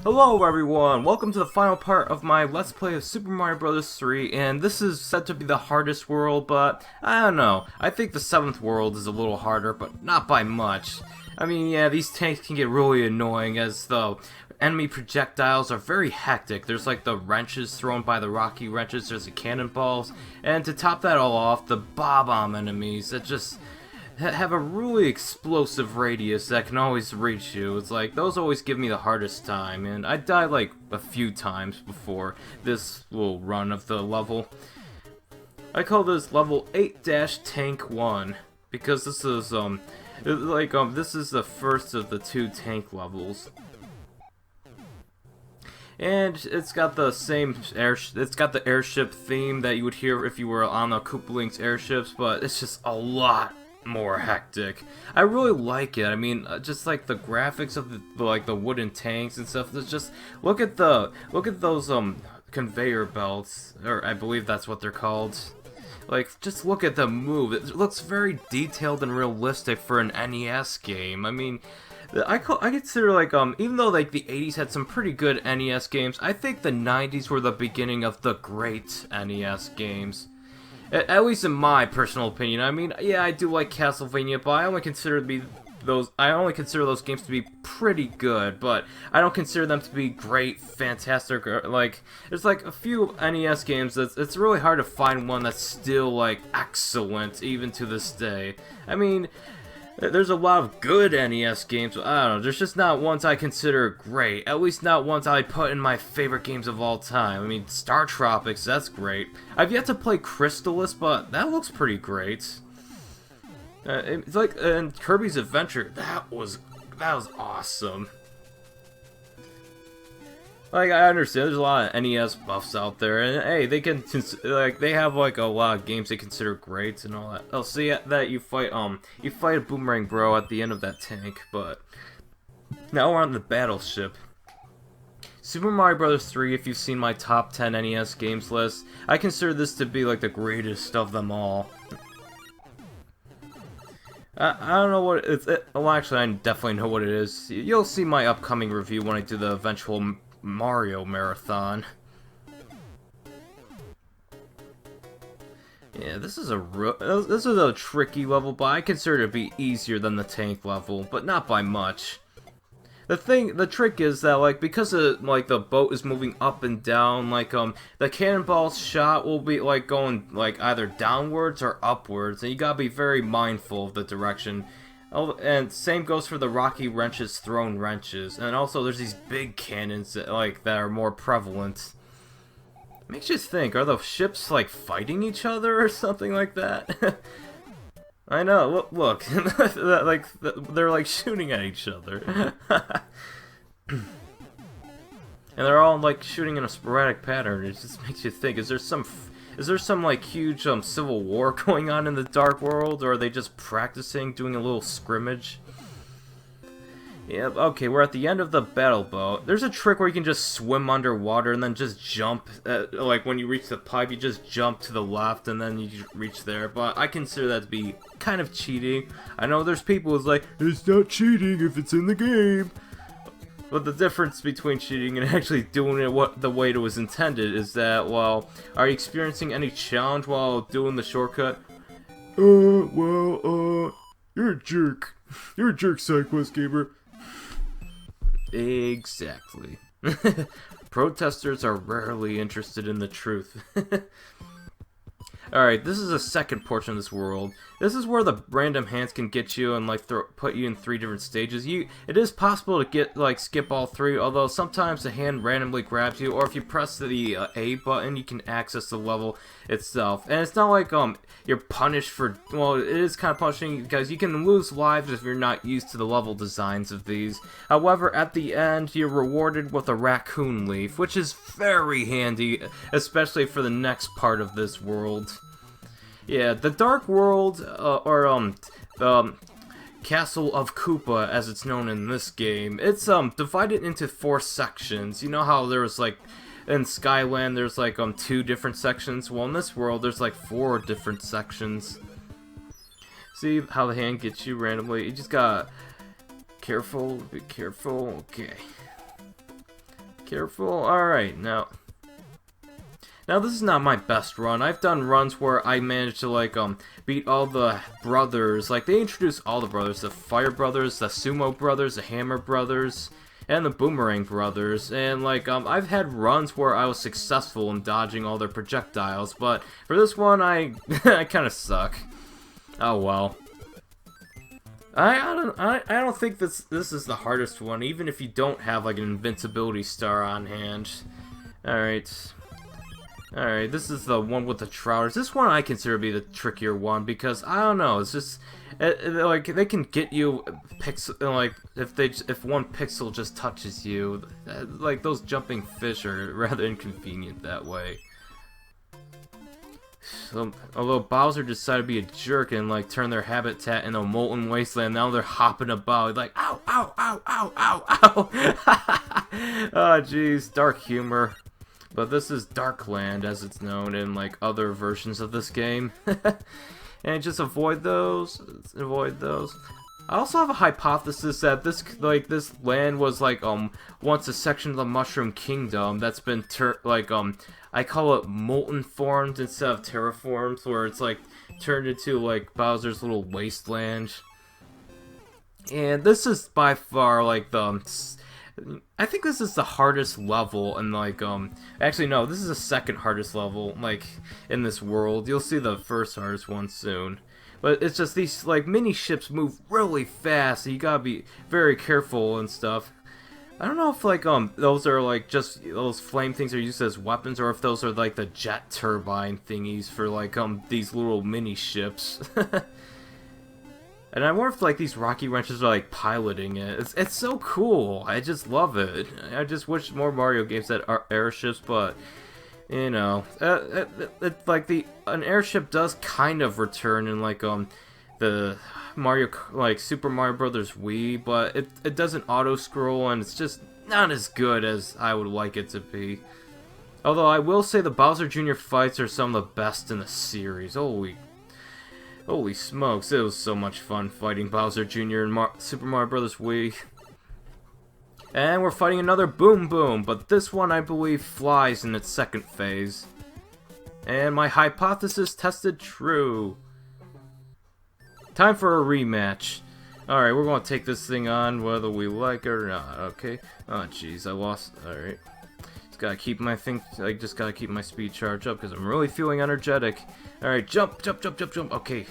Hello everyone, welcome to the final part of my Let's Play of Super Mario Bros. 3, and this is said to be the hardest world, but I don't know. I think the 7th world is a little harder, but not by much. I mean, yeah, these tanks can get really annoying as the enemy projectiles are very hectic. There's like the wrenches thrown by the rocky wrenches, there's the cannonballs, and to top that all off, the bob-omb enemies that just have a really explosive radius that can always reach you. It's like, those always give me the hardest time, and I died like a few times before this little run of the level. I call this level 8-Tank 1, because this is, this is the first of the 2 tank levels. And it's got the same it's got the airship theme that you would hear if you were on the Koopalings airships, but it's just a lot more hectic. I really like it. I mean, just like the graphics of the wooden tanks and stuff. There's just look at those conveyor belts, or I believe that's what they're called. Like, just look at the move. It looks very detailed and realistic for an NES game. I mean, I consider, like, even though like the 80s had some pretty good NES games, I think the 90s were the beginning of the great NES games. At least in my personal opinion. I mean, yeah, I do like Castlevania, but I only consider those games to be pretty good, but I don't consider them to be great, fantastic, or, like, there's like a few NES games that it's really hard to find one that's still like excellent even to this day. I mean, there's a lot of good NES games, but I don't know, there's just not ones I consider great. At least not ones I put in my favorite games of all time. I mean, Star Tropics, that's great. I've yet to play Crystalis, but that looks pretty great. It's like, and Kirby's Adventure, that was awesome. Like, I understand there's a lot of NES buffs out there, and hey, they have like a lot of games they consider great and all that. I'll see that you fight a Boomerang Bro at the end of that tank, but now we're on the battleship. Super Mario Bros. 3, if you've seen my top 10 NES games list, I consider this to be like the greatest of them all. I don't know what well, actually, I definitely know what it is. You'll see my upcoming review when I do the eventual Mario Marathon. Yeah, this is a tricky level, but I consider it to be easier than the tank level, but not by much. The trick is that, like, because like the boat is moving up and down, like the cannonball shot will be like going like either downwards or upwards, and you gotta be very mindful of the direction. Oh, and same goes for the rocky wrenches, thrown wrenches, and also there's these big cannons that are more prevalent. Makes you think, are the ships like fighting each other or something like that? I know, look, they're like shooting at each other. And they're all like shooting in a sporadic pattern. It just makes you think, is there some like huge civil war going on in the Dark World, or are they just practicing, doing a little scrimmage? Yep, okay, we're at the end of the battle boat. There's a trick where you can just swim underwater and then just jump. Like, when you reach the pipe, you just jump to the left and then you reach there. But I consider that to be kind of cheating. I know there's people who's like, it's not cheating if it's in the game. But the difference between cheating and actually doing it the way it was intended is that, well, are you experiencing any challenge while doing the shortcut? You're a jerk. You're a jerk, SideQuest gamer. Exactly. Protesters are rarely interested in the truth. Alright, this is the second portion of this world. This is where the random hands can get you and like put you in 3 different stages. It is possible to skip all 3, although sometimes the hand randomly grabs you, or if you press the A button, you can access the level itself. And it's not like you're punished for, well, it is kind of punishing because you can lose lives if you're not used to the level designs of these. However, at the end, you're rewarded with a raccoon leaf, which is very handy, especially for the next part of this world. Yeah, the Dark World, Castle of Koopa, as it's known in this game, it's divided into 4 sections. You know how there's like in Skyland there's like 2 different sections? Well, in this world there's like 4 different sections. See how the hand gets you randomly? You just gotta be careful, okay. Careful. Alright, now this is not my best run. I've done runs where I managed to, like, beat all the brothers. Like, they introduced all the brothers. The Fire Brothers, the Sumo Brothers, the Hammer Brothers, and the Boomerang Brothers. And, like, I've had runs where I was successful in dodging all their projectiles. But for this one, I kind of suck. Oh, well. I don't think this is the hardest one, even if you don't have, like, an invincibility star on hand. Alright. Alright, this is the one with the trouters. This one I consider to be the trickier one because I don't know. It's just like they can get you like if one pixel just touches you. Like those jumping fish are rather inconvenient that way. So, although Bowser decided to be a jerk and like turn their habitat into a molten wasteland, now they're hopping about like ow ow ow ow ow ow. Oh jeez, dark humor. But this is Darkland, as it's known in like other versions of this game. And just avoid those. Avoid those. I also have a hypothesis that this land was like once a section of the Mushroom Kingdom that's been I call it molten formed instead of terraformed, where it's like turned into like Bowser's little wasteland. And this is by far like I think this is the hardest level, and like, actually no, this is the second hardest level, like, in this world. You'll see the first hardest one soon. But it's just these, like, mini ships move really fast, so you gotta be very careful and stuff. I don't know if, like, those are, like, just, those flame things are used as weapons, or if those are, like, the jet turbine thingies for, like, these little mini ships. And I wonder if, like, these rocky wrenches are, like, piloting it. It's so cool. I just love it. I just wish more Mario games had airships, but, you know. Like, an airship does kind of return in, like, the Mario, like, Super Mario Brothers Wii, but it doesn't auto-scroll, and it's just not as good as I would like it to be. Although, I will say the Bowser Jr. fights are some of the best in the series. Holy smokes, it was so much fun fighting Bowser Jr. in Super Mario Bros. Wii. And we're fighting another Boom Boom, but this one I believe flies in its second phase. And my hypothesis tested true. Time for a rematch. Alright, we're going to take this thing on whether we like it or not, okay? Oh jeez, I lost. Alright. Gotta keep my just gotta keep my speed charge up because I'm really feeling energetic. Alright, jump, jump, jump, jump, jump. Okay,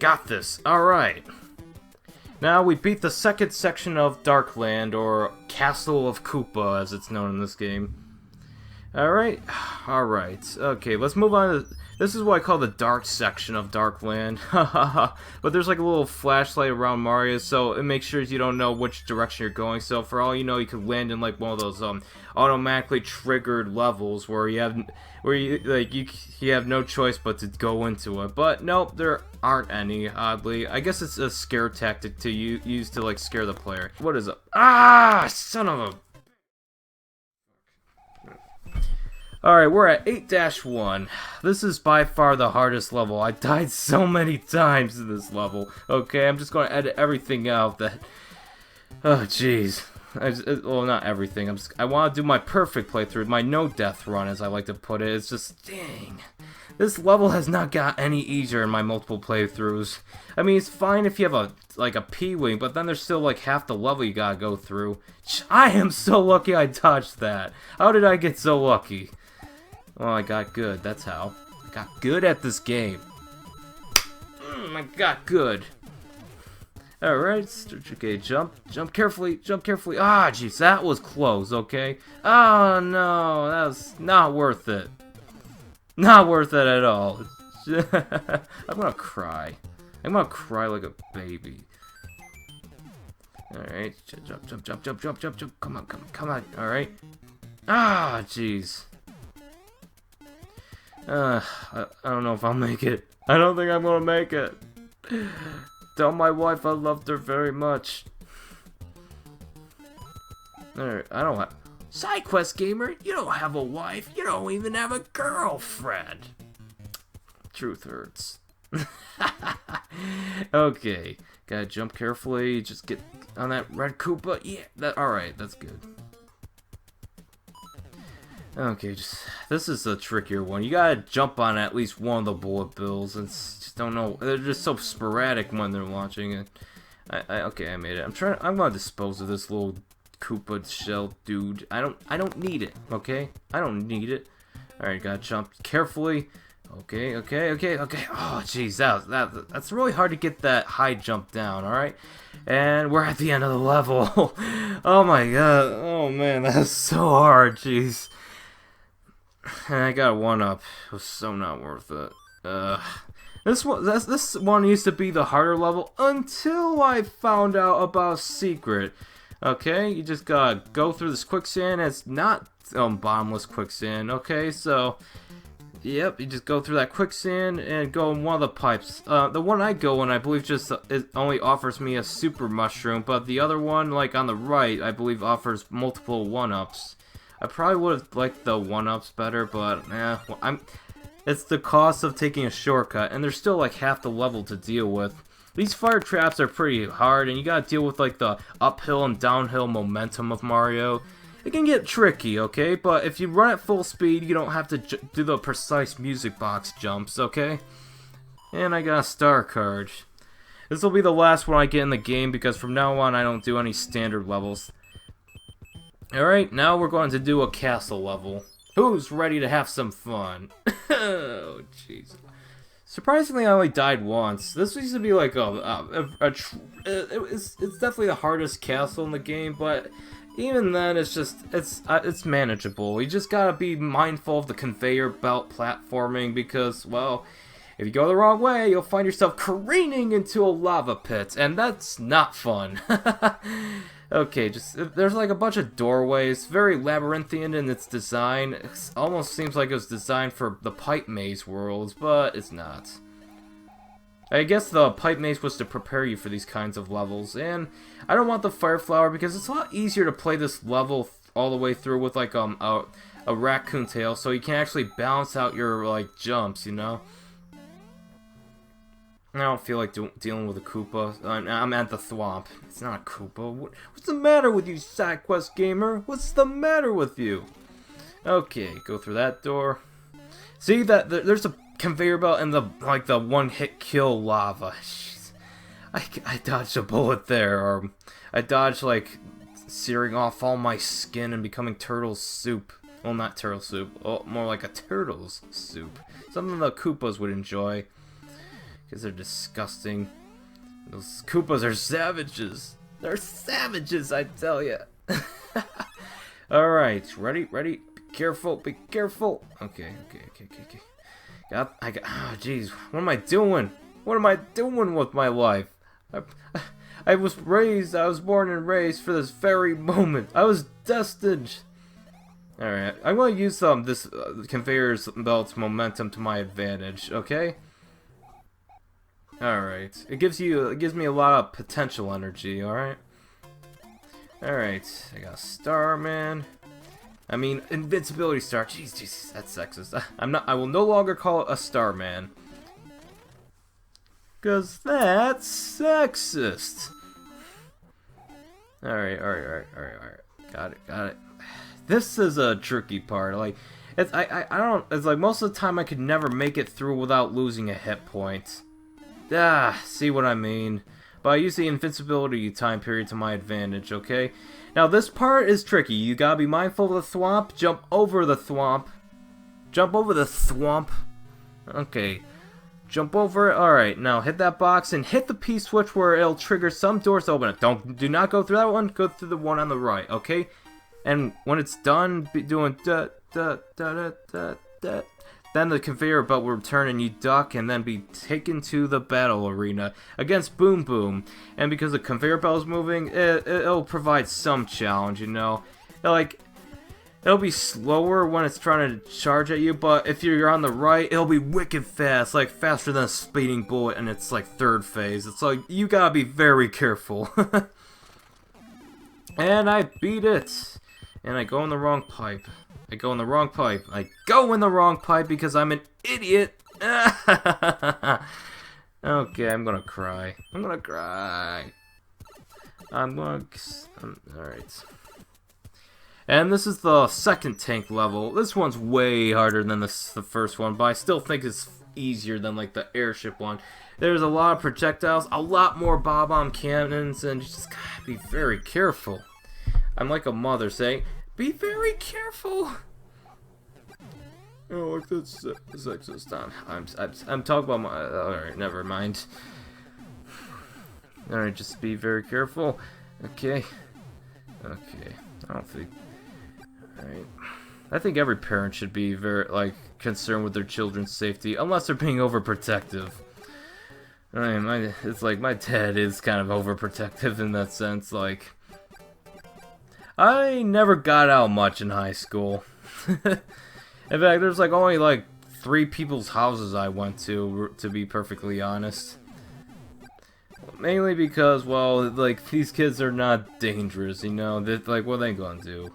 got this. Alright. Now we beat the second section of Darkland, or Castle of Koopa as it's known in this game. Alright, alright. Okay, let's move on to... This is what I call the dark section of Darkland. But there's like a little flashlight around Mario, so it makes sure you don't know which direction you're going. So for all you know, you could land in like one of those automatically triggered levels where you have no choice but to go into it. But nope, there aren't any. Oddly, I guess it's a scare tactic to use to like scare the player. What is it? Ah, son of a... Alright, we're at 8-1. This is by far the hardest level. I died so many times in this level. Okay, I'm just going to edit everything out that... Oh, jeez. Well, not everything. I want to do my perfect playthrough, my no-death run, as I like to put it. It's just, dang. This level has not got any easier in my multiple playthroughs. I mean, it's fine if you have a P-Wing, but then there's still like half the level you gotta go through. I am so lucky I dodged that. How did I get so lucky? Well, I got good, that's how. I got good at this game. I got good. Alright, okay, jump carefully, jump carefully. Ah, jeez, that was close, okay? Oh, no, that was not worth it. Not worth it at all. I'm gonna cry. I'm gonna cry like a baby. Alright, jump. Come on, alright. Ah, jeez. I don't know if I'll make it. I don't think I'm gonna make it. Tell my wife I loved her very much. Alright, I don't have... Side quest gamer, you don't have a wife. You don't even have a girlfriend. Truth hurts. Okay, gotta jump carefully. Just get on that red Koopa. Yeah, alright, that's good. Okay, this is a trickier one. You gotta jump on at least one of the bullet bills. Just don't know. They're just so sporadic when they're launching it. Okay, I made it. I'm gonna dispose of this little Koopa shell dude. I don't need it. Okay, I don't need it. All right, gotta jump carefully. Okay. Oh, jeez, that's really hard to get that high jump down. All right, and we're at the end of the level. Oh my god. Oh man, that's so hard. Jeez. And I got a 1-up. It was so not worth it. This one used to be the harder level until I found out about secret. Okay, you just gotta go through this quicksand. It's not bottomless quicksand. Okay, so yep, you just go through that quicksand and go in one of the pipes. The one I go in, I believe, just it only offers me a super mushroom, but the other one, like on the right, I believe offers multiple 1-ups. I probably would have liked the 1-ups better, but it's the cost of taking a shortcut, and there's still like half the level to deal with. These fire traps are pretty hard, and you gotta deal with like the uphill and downhill momentum of Mario. It can get tricky, okay? But if you run at full speed, you don't have to do the precise music box jumps, okay? And I got a star card. This will be the last one I get in the game, because from now on I don't do any standard levels. Alright, now we're going to do a castle level. Who's ready to have some fun? Oh, jeez. Surprisingly, I only died once. This used to be like it's definitely the hardest castle in the game, but even then, it's manageable. You just gotta be mindful of the conveyor belt platforming because, well, if you go the wrong way, you'll find yourself careening into a lava pit, and that's not fun. Okay, there's like a bunch of doorways, very labyrinthian in its design. It almost seems like it was designed for the pipe maze worlds, but it's not. I guess the pipe maze was to prepare you for these kinds of levels, and I don't want the fire flower because it's a lot easier to play this level all the way through with like a raccoon tail, so you can actually balance out your like jumps, you know. I don't feel like dealing with a Koopa. I'm at the thwomp. It's not a Koopa. What's the matter with you, side quest gamer? What's the matter with you? Okay, go through that door. See that there's a conveyor belt and the one-hit kill lava. Jeez. I dodged a bullet there, or I dodged like searing off all my skin and becoming turtle soup. Well, not turtle soup. Oh, more like a turtle's soup. Something the Koopas would enjoy. Because they're disgusting. Those Koopas are savages. They're savages, I tell ya. Alright, ready? Be careful. Okay. Oh, jeez. What am I doing? What am I doing with my life? I was born and raised for this very moment. I was destined. Alright, I'm going to use this conveyor belt's momentum to my advantage, okay? Alright. It gives me a lot of potential energy, alright? Alright, I got Starman. I mean, invincibility star. Jeez, that's sexist. I will no longer call it a Starman. 'Cause that's sexist. Alright. Got it. This is a tricky part. Like, it's like most of the time I could never make it through without losing a hit point. See what I mean? But I use the invincibility time period to my advantage, okay? Now this part is tricky. You gotta be mindful of the thwomp. Jump over the thwomp. Okay. Jump over it. Alright, now hit that box and hit the P-switch where it'll trigger some doors to open it. Do not go through that one. Go through the one on the right, okay? And when it's done, be doing then the conveyor belt will return and you duck and then be taken to the battle arena against Boom Boom. And because the conveyor belt is moving, it'll provide some challenge, you know. It'll be slower when it's trying to charge at you, but if you're on the right, it'll be wicked fast, like faster than a speeding bullet, and it's like third phase. It's like, you gotta be very careful. And I beat it. And I go in the wrong pipe. I go in the wrong pipe because I'm an idiot. Okay, I'm gonna cry. Alright. And this is the second tank level. This one's way harder than the first one, but I still think it's easier than like the airship one. There's a lot of projectiles, a lot more bomb cannons, and you just gotta be very careful. I'm like a mother saying, be very careful. Oh, look, that's sexist. I'm talking about my. Alright, never mind. Alright, just be very careful. Okay. Okay. I don't think. Alright. I think every parent should be very, like, concerned with their children's safety, unless they're being overprotective. I mean, it's like my dad is kind of overprotective in that sense. Like, I never got out much in high school. In fact, there's like only like 3 people's houses I went to be perfectly honest. Mainly because, well, like, these kids are not dangerous, you know? They're, like, what are they gonna do?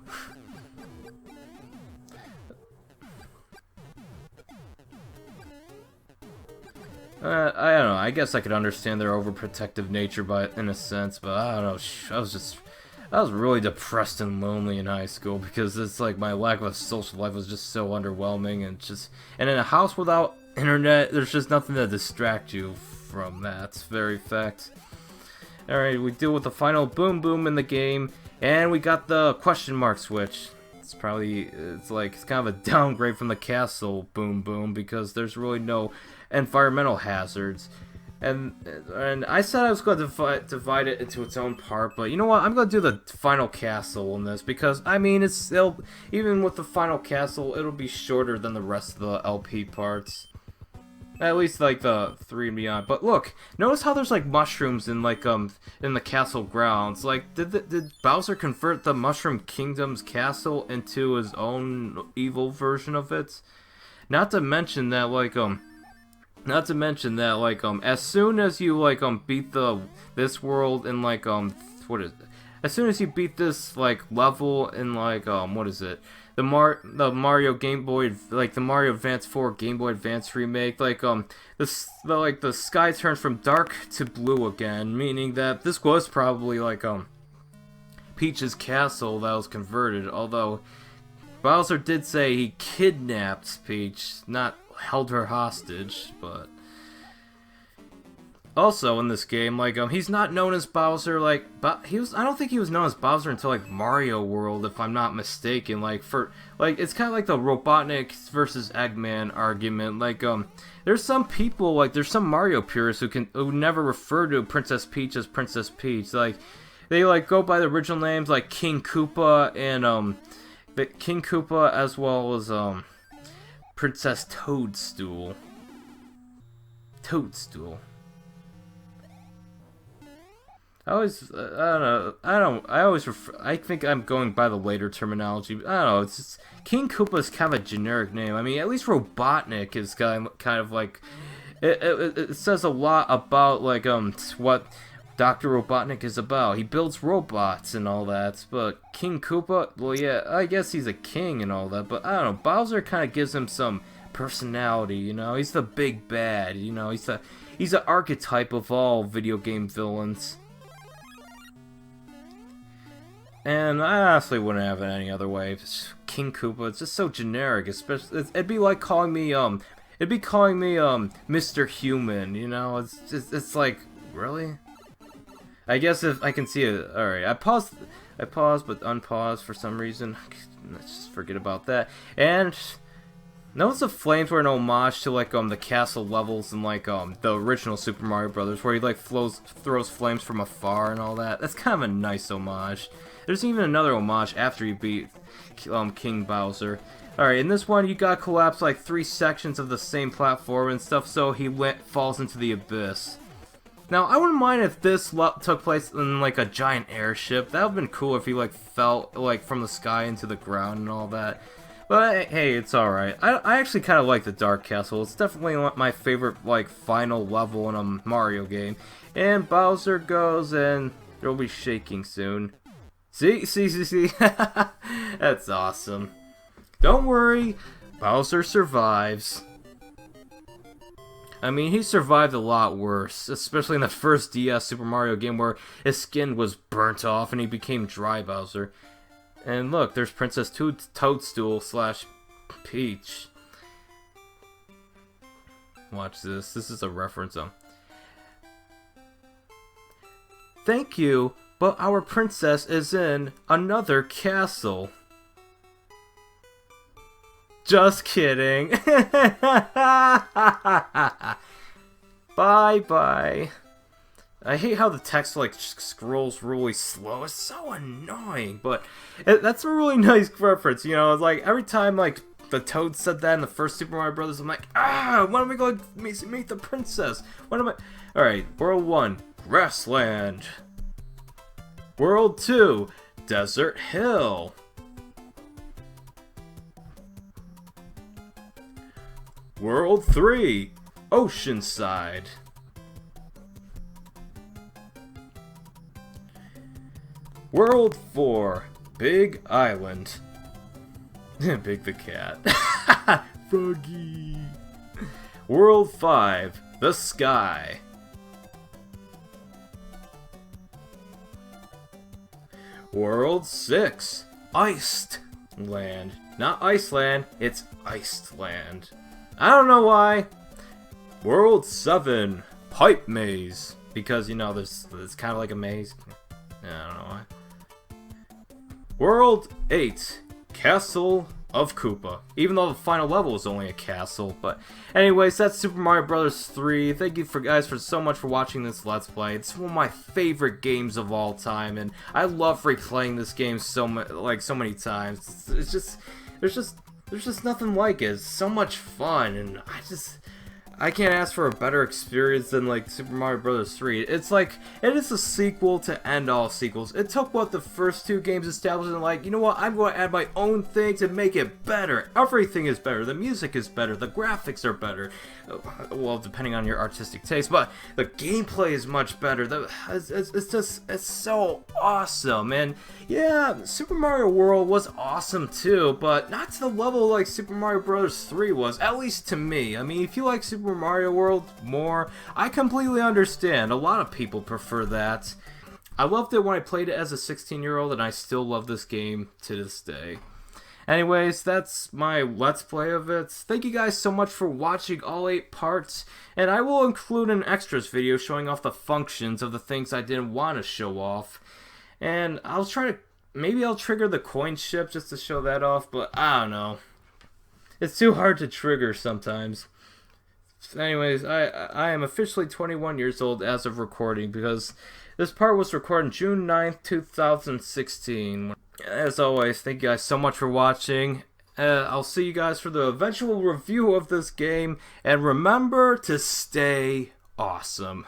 I don't know, I guess I could understand their overprotective nature in a sense, but I don't know, I was really depressed and lonely in high school because it's like my lack of a social life was just so underwhelming, and in a house without internet, there's just nothing to distract you from that very fact. Alright, we deal with the final boom boom in the game, and we got the question mark switch. It's kind of a downgrade from the castle boom boom because there's really no environmental hazards. And I said I was going to divide it into its own part, but you know what? I'm going to do the final castle in this because, I mean, even with the final castle, it'll be shorter than the rest of the LP parts. At least, like, the 3 and beyond. But look, notice how there's, like, mushrooms in, like, in the castle grounds. Like, did Bowser convert the Mushroom Kingdom's castle into his own evil version of it? Not to mention that, as soon as you, like, beat this world in, like, as soon as you beat this, like, level in, like, what is it? The Mario Game Boy, like, the Mario Advance 4 Game Boy Advance remake, like, the sky turns from dark to blue again, meaning that this was probably, like, Peach's castle that was converted, although Bowser did say he kidnapped Peach, not held her hostage, but also in this game, like, he's not known as Bowser, like, I don't think he was known as Bowser until, like, Mario World, if I'm not mistaken, like, it's kind of like the Robotnik versus Eggman argument, like, there's some people, like, there's some Mario purists who never refer to Princess Peach as Princess Peach, like, they, like, go by the original names, like, King Koopa, and, King Koopa, as well as, Princess Toadstool. I think I'm going by the later terminology. I don't know, it's just, King Koopa is kind of a generic name. I mean, at least Robotnik is kind of like, it says a lot about, like, what Dr. Robotnik is about. He builds robots and all that, but King Koopa, well, yeah, I guess he's a king and all that, but I don't know, Bowser kind of gives him some personality, you know? He's the big bad, you know? He's the archetype of all video game villains. And I honestly wouldn't have it any other way. King Koopa, it's just so generic, especially, it'd be like calling me, Mr. Human, you know? It's like, really? I guess if I can see it. Alright, I paused but unpaused for some reason. Let's just forget about that. And notice the flames were an homage to, like, the castle levels in, like, the original Super Mario Brothers, where he, like, throws flames from afar and all that. That's kind of a nice homage. There's even another homage after you beat King Bowser. Alright, in this one, you gotta collapse, like, 3 sections of the same platform and stuff, so he falls into the abyss. Now, I wouldn't mind if this took place in, like, a giant airship. That would've been cool if he, like, fell, like, from the sky into the ground and all that. But, hey, it's alright. I actually kind of like the Dark Castle. It's definitely my favorite, like, final level in a Mario game. And Bowser goes, and there'll be shaking soon. See? That's awesome. Don't worry, Bowser survives. I mean, he survived a lot worse, especially in the first DS Super Mario game where his skin was burnt off and he became Dry Bowser. And look, there's Princess Toadstool / Peach. Watch this. This is a reference. Thank you, but our princess is in another castle. Just kidding. Bye-bye. I hate how the text like scrolls really slow. It's so annoying, but that's a really nice reference. You know, it's like every time like the Toad said that in the first Super Mario Brothers, I'm like, when am I going to meet the princess? When am I? All right, World 1, Grassland. World 2, Desert Hill. World 3, Oceanside. World 4, Big Island. Big the cat. Froggy. World 5, The Sky. World 6, Iced Land. Not Iceland, it's Iced Land. I don't know why. World 7, Pipe Maze. Because, you know, it's kind of like a maze. Yeah, I don't know why. World 8, Castle of Koopa. Even though the final level is only a castle. But anyways, that's Super Mario Bros. 3. Thank you guys so much for watching this Let's Play. It's one of my favorite games of all time. And I love replaying this game so many times. It's just... There's just nothing like it. It's so much fun, and I can't ask for a better experience than like Super Mario Bros. 3. It's like, it is a sequel to end all sequels. It took what the first two games established and like, you know what, I'm going to add my own thing to make it better. Everything is better. The music is better. The graphics are better. Well, depending on your artistic taste, but the gameplay is much better. It's so awesome. And yeah, Super Mario World was awesome too, but not to the level like Super Mario Bros. 3 was, at least to me. I mean, if you like Super Mario World more, I completely understand. A lot of people prefer that. I loved it when I played it as a 16-year-old, and I still love this game to this day. Anyways, that's my Let's Play of it. Thank you guys so much for watching all 8 parts, and I will include an extras video showing off the functions of the things I didn't want to show off. And I'll try to, maybe I'll trigger the coin ship just to show that off, but I don't know. It's too hard to trigger sometimes. Anyways, I am officially 21 years old as of recording, because this part was recorded June 9th, 2016. As always, thank you guys so much for watching. I'll see you guys for the eventual review of this game, and remember to stay awesome.